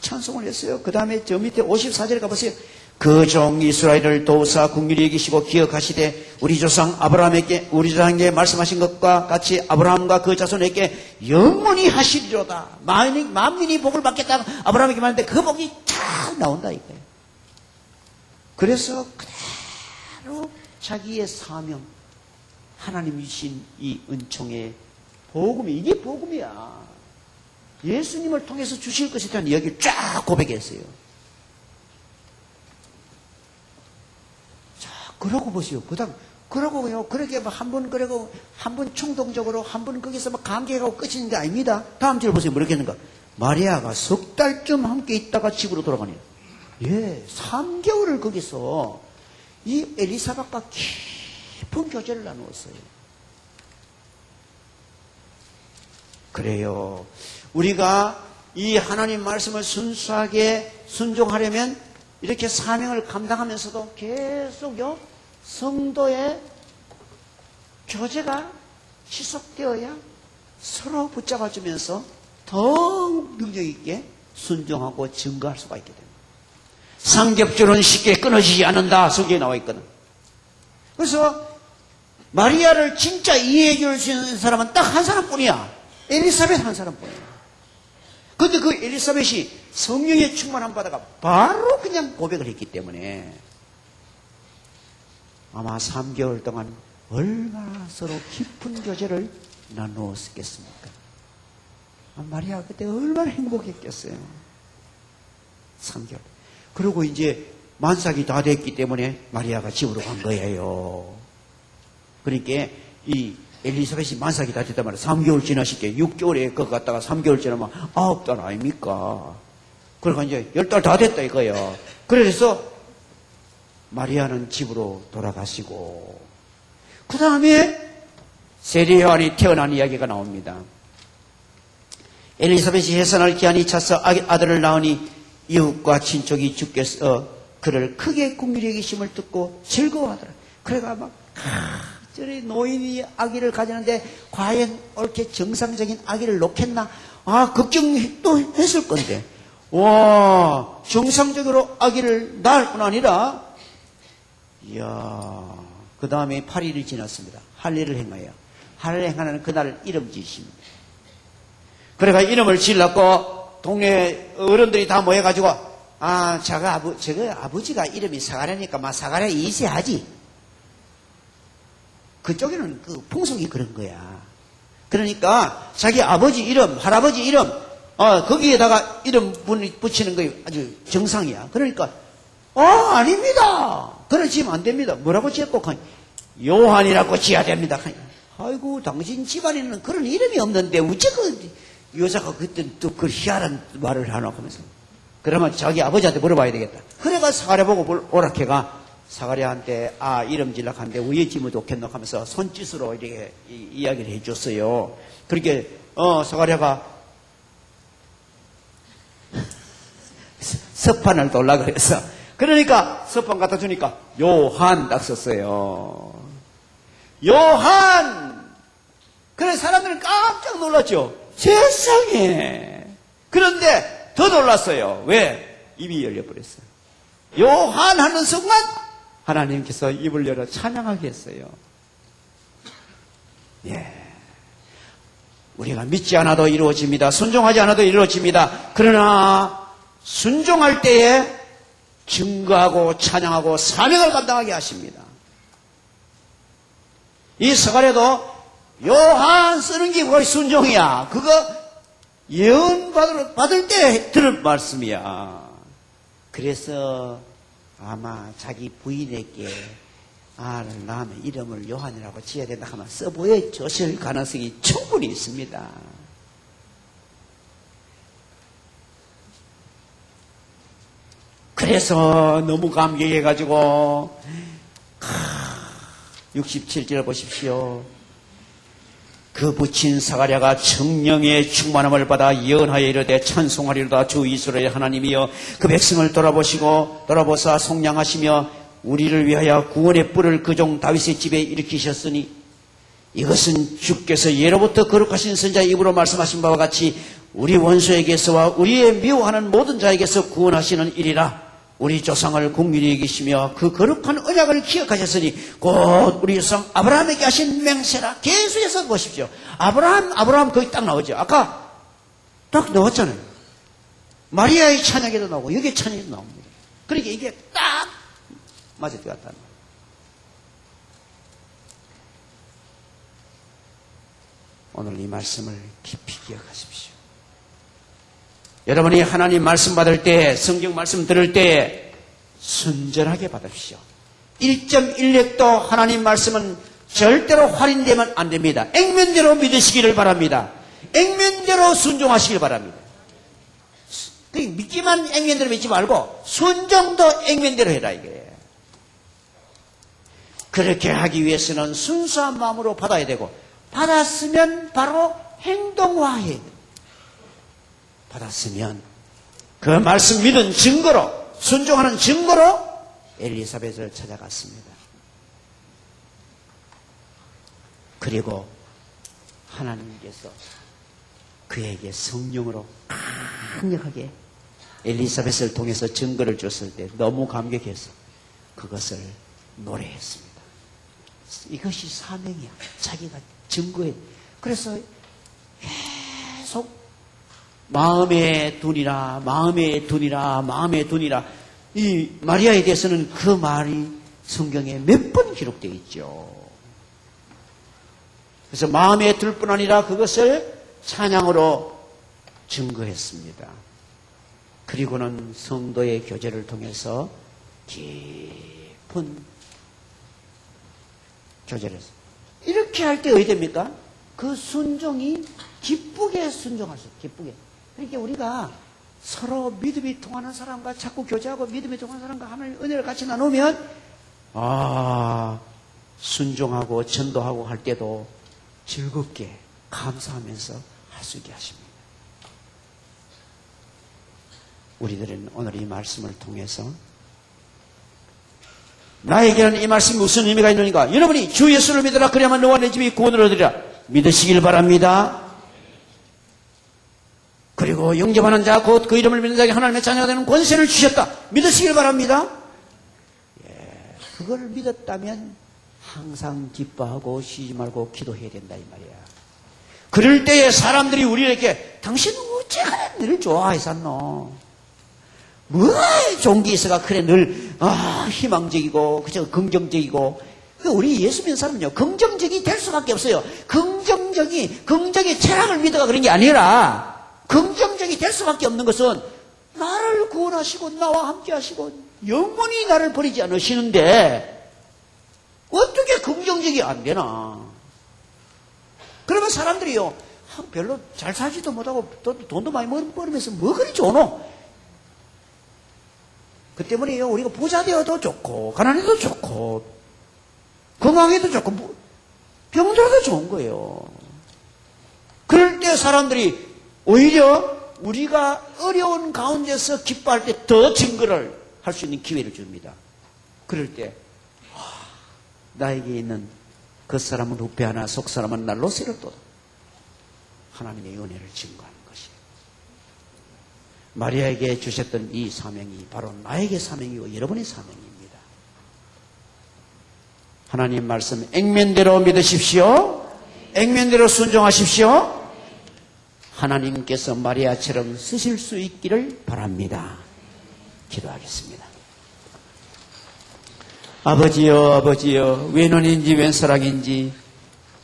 찬송을 했어요. 그 다음에 저 밑에 54절에 가보세요. 그 종 이스라엘을 도우사 긍휼히 여기시고 기억하시되 우리 조상 아브라함에게 말씀하신 것과 같이 아브라함과 그 자손에게 영원히 하시리로다. 만민이 복을 받겠다고 아브라함에게 말했는데 그 복이 잘 나온다 이거예요. 그래서 그대로 자기의 사명, 하나님이 주신 이 은총의 복음이, 이게 복음이야. 예수님을 통해서 주실 것에 대한 이야기를 쫙 고백했어요. 자, 그러고 보세요. 그러고요. 그렇게 그러고 한 번 충동적으로, 한 번 거기서 감격하고 끝이는 게 아닙니다. 다음 절 보세요. 뭐라고 했는가? 마리아가 석 달쯤 함께 있다가 집으로 돌아가네요. 예, 3개월을 거기서 이 엘리사벳과 깊은 교제를 나누었어요. 그래요. 우리가 이 하나님 말씀을 순수하게 순종하려면 이렇게 사명을 감당하면서도 계속요 성도의 교제가 지속되어야 서로 붙잡아주면서 더욱 능력 있게 순종하고 증거할 수가 있게 됩니다. 삼겹줄은 쉽게 끊어지지 않는다. 성경에 나와 있거든. 그래서 마리아를 진짜 이해해 줄 수 있는 사람은 딱 한 사람뿐이야. 엘리사벳 한 사람뿐이야. 그런데 그 엘리사벳이 성령의 충만함 받아가 바로 그냥 고백을 했기 때문에 아마 3개월 동안 얼마나 서로 깊은 교제를 나누었겠습니까? 마리아가 그때 얼마나 행복했겠어요. 3개월. 그리고 이제 만삭이 다 됐기 때문에 마리아가 집으로 간 거예요. 그러니까 이 엘리사벳이 만삭이 다 됐단 말이에요. 3개월 지나시게 6개월에 그거 갔다가 3개월 지나면 9달 아닙니까? 그러니까 이제 10달 다 됐다 이거예요. 그래서 마리아는 집으로 돌아가시고 그 다음에 세례 요한이 태어난 이야기가 나옵니다. 엘리사벳이 해산할 기한이 차서 아들을 낳으니 이웃과 친척이 주께서 그를 크게 긍휼히 여기심을 듣고 즐거워하더라. 그래가 막 저리 노인이 아기를 가지는데 과연 옳게 정상적인 아기를 놓겠나? 걱정도 했을 건데 와 정상적으로 아기를 낳을 뿐 아니라 이야 그 다음에 8일이 지났습니다. 할례를 행하여 할례 행하는 그날 이름 지으십니다. 그래가 이름을 지으려고 동네 어른들이 다 모여가지고 저거 아버지가 이름이 사가랴니까 사가랴 2세 하지. 그쪽에는 그 풍속이 그런 거야. 그러니까 자기 아버지 이름, 할아버지 이름, 거기에다가 이름 붙이는 거 아주 정상이야. 그러니까 아닙니다. 그래 지으면 안 됩니다. 뭐라고 지었고 요한이라고 지어야 됩니다. 아이고 당신 집안에는 그런 이름이 없는데 어째 그 여자가 그때 또 그 희한한 말을 하나 하면서 그러면 자기 아버지한테 물어봐야 되겠다. 그래가 사가랴 보고 오락해가 사가랴한테 이름 질락한데 왜 지면 좋겠노 하면서 손짓으로 이렇게 이야기를 해줬어요. 그렇게 사가랴가 서판을 돌라 그래서. 그러니까 서판 갖다 주니까 요한 딱 썼어요. 요한! 그래 사람들은 깜짝 놀랐죠. 세상에. 그런데 더 놀랐어요. 왜? 입이 열려버렸어요. 요한 하는 순간 하나님께서 입을 열어 찬양하게 했어요. 예. 우리가 믿지 않아도 이루어집니다. 순종하지 않아도 이루어집니다. 그러나 순종할 때에 증거하고 찬양하고 사명을 감당하게 하십니다. 이 서간에도 요한 쓰는 게 거의 순종이야. 그거 예언 받을 때 들을 말씀이야. 그래서 아마 자기 부인에게 아를 낳으면 이름을 요한이라고 지어야 된다 하면 써보여줬을 가능성이 충분히 있습니다. 그래서 너무 감격해가지고 67절을 보십시오. 그 부친 사가랴가 성령의 충만함을 받아 예언하여 이르되 찬송하리로다 주 이스라엘 하나님이여 그 백성을 돌아보사 속량하시며 우리를 위하여 구원의 뿔을 그 종 다윗의 집에 일으키셨으니 이것은 주께서 예로부터 거룩하신 선자의 입으로 말씀하신 바와 같이 우리 원수에게서와 우리의 미워하는 모든 자에게서 구원하시는 일이라. 우리 조상을 긍휼히 여기시며 그 거룩한 언약을 기억하셨으니 곧 우리 조상 아브라함에게 하신 맹세라. 계속해서 보십시오. 아브라함 거기 딱 나오죠. 아까 딱 나왔잖아요. 마리아의 찬양에도 나오고 여기에 찬양에도 나옵니다. 그러니까 이게 딱 맞을 것 같다는 거예요. 오늘 이 말씀을 깊이 기억하십시오. 여러분이 하나님 말씀 받을 때, 성경 말씀 들을 때 순전하게 받으십시오. 1.1획도 하나님 말씀은 절대로 할인되면 안 됩니다. 액면대로 믿으시기를 바랍니다. 액면대로 순종하시길 바랍니다. 믿기만 액면대로 믿지 말고 순종도 액면대로 해라 이게. 그렇게 하기 위해서는 순수한 마음으로 받아야 되고 받았으면 바로 행동화해야 돼요. 받았으면 그 말씀 믿은 증거로 순종하는 증거로 엘리사벳을 찾아갔습니다. 그리고 하나님께서 그에게 성령으로 강력하게 엘리사벳을 통해서 증거를 줬을 때 너무 감격해서 그것을 노래했습니다. 이것이 사명이야. 자기가 증거해. 그래서 계속 마음에 두니라 이 마리아에 대해서는 그 말이 성경에 몇 번 기록되어 있죠. 그래서 마음에 둘 뿐 아니라 그것을 찬양으로 증거했습니다. 그리고는 성도의 교제를 통해서 깊은 교제를 했습니다. 이렇게 할 때 어떻게 됩니까? 그 순종이 기쁘게 순종할 수 있어요. 기쁘게. 그러니까 우리가 서로 믿음이 통하는 사람과 자꾸 교제하고 믿음이 통하는 사람과 하나님의 은혜를 같이 나누면 순종하고 전도하고 할 때도 즐겁게 감사하면서 할 수 있게 하십니다. 우리들은 오늘 이 말씀을 통해서 나에게는 이 말씀이 무슨 의미가 있느니까 여러분이 주 예수를 믿으라 그래야만 너와 내 집이 구원을 얻으리라 믿으시길 바랍니다. 그리고 영접하는 자 곧 그 이름을 믿는 자에게 하나님의 자녀가 되는 권세를 주셨다. 믿으시길 바랍니다. 예, 그걸 믿었다면 항상 기뻐하고 쉬지 말고 기도해야 된다 이 말이야. 그럴 때에 사람들이 우리에게 당신은 어째 그래 늘 좋아해서노. 뭐가 좋은 게 있어가 그래 늘 희망적이고 그저 긍정적이고. 우리 예수 믿는 사람은요 긍정적이 될 수밖에 없어요. 긍정의 철학을 믿어가 그런 게 아니라 긍정적이 될 수밖에 없는 것은 나를 구원하시고 나와 함께 하시고 영원히 나를 버리지 않으시는데 어떻게 긍정적이 안 되나. 그러면 사람들이요 별로 잘 살지도 못하고 돈도 많이 벌면서 뭐 그리 좋노. 그 때문에요 우리가 부자 되어도 좋고 가난해도 좋고 건강해도 좋고 병들어도 좋은 거예요. 그럴 때 사람들이 오히려 우리가 어려운 가운데서 기뻐할 때 더 증거를 할 수 있는 기회를 줍니다. 그럴 때 나에게 있는 겉사람은 후패하나 속사람은 날로 새롭도다. 하나님의 은혜를 증거하는 것이에요. 마리아에게 주셨던 이 사명이 바로 나에게 사명이고 여러분의 사명입니다. 하나님 말씀 액면대로 믿으십시오. 액면대로 순종하십시오. 하나님께서 마리아처럼 쓰실 수 있기를 바랍니다. 기도하겠습니다. 아버지여, 아버지여, 웬 은인지 웬 사랑인지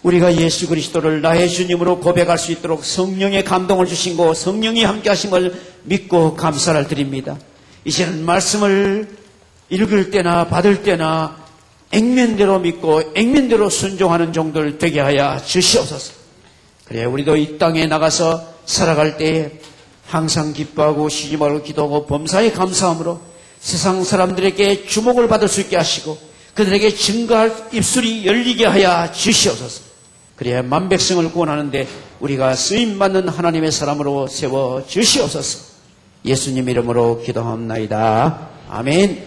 우리가 예수 그리스도를 나의 주님으로 고백할 수 있도록 성령의 감동을 주신 거, 성령이 함께 하신 걸 믿고 감사를 드립니다. 이제는 말씀을 읽을 때나 받을 때나 액면대로 믿고 액면대로 순종하는 종들 되게 하여 주시옵소서. 그래 우리도 이 땅에 나가서 살아갈 때에 항상 기뻐하고 쉬지 말고 기도하고 범사에 감사함으로 세상 사람들에게 주목을 받을 수 있게 하시고 그들에게 증거할 입술이 열리게 하여 주시옵소서. 그래야 만백성을 구원하는데 우리가 쓰임받는 하나님의 사람으로 세워 주시옵소서. 예수님 이름으로 기도합나이다. 아멘.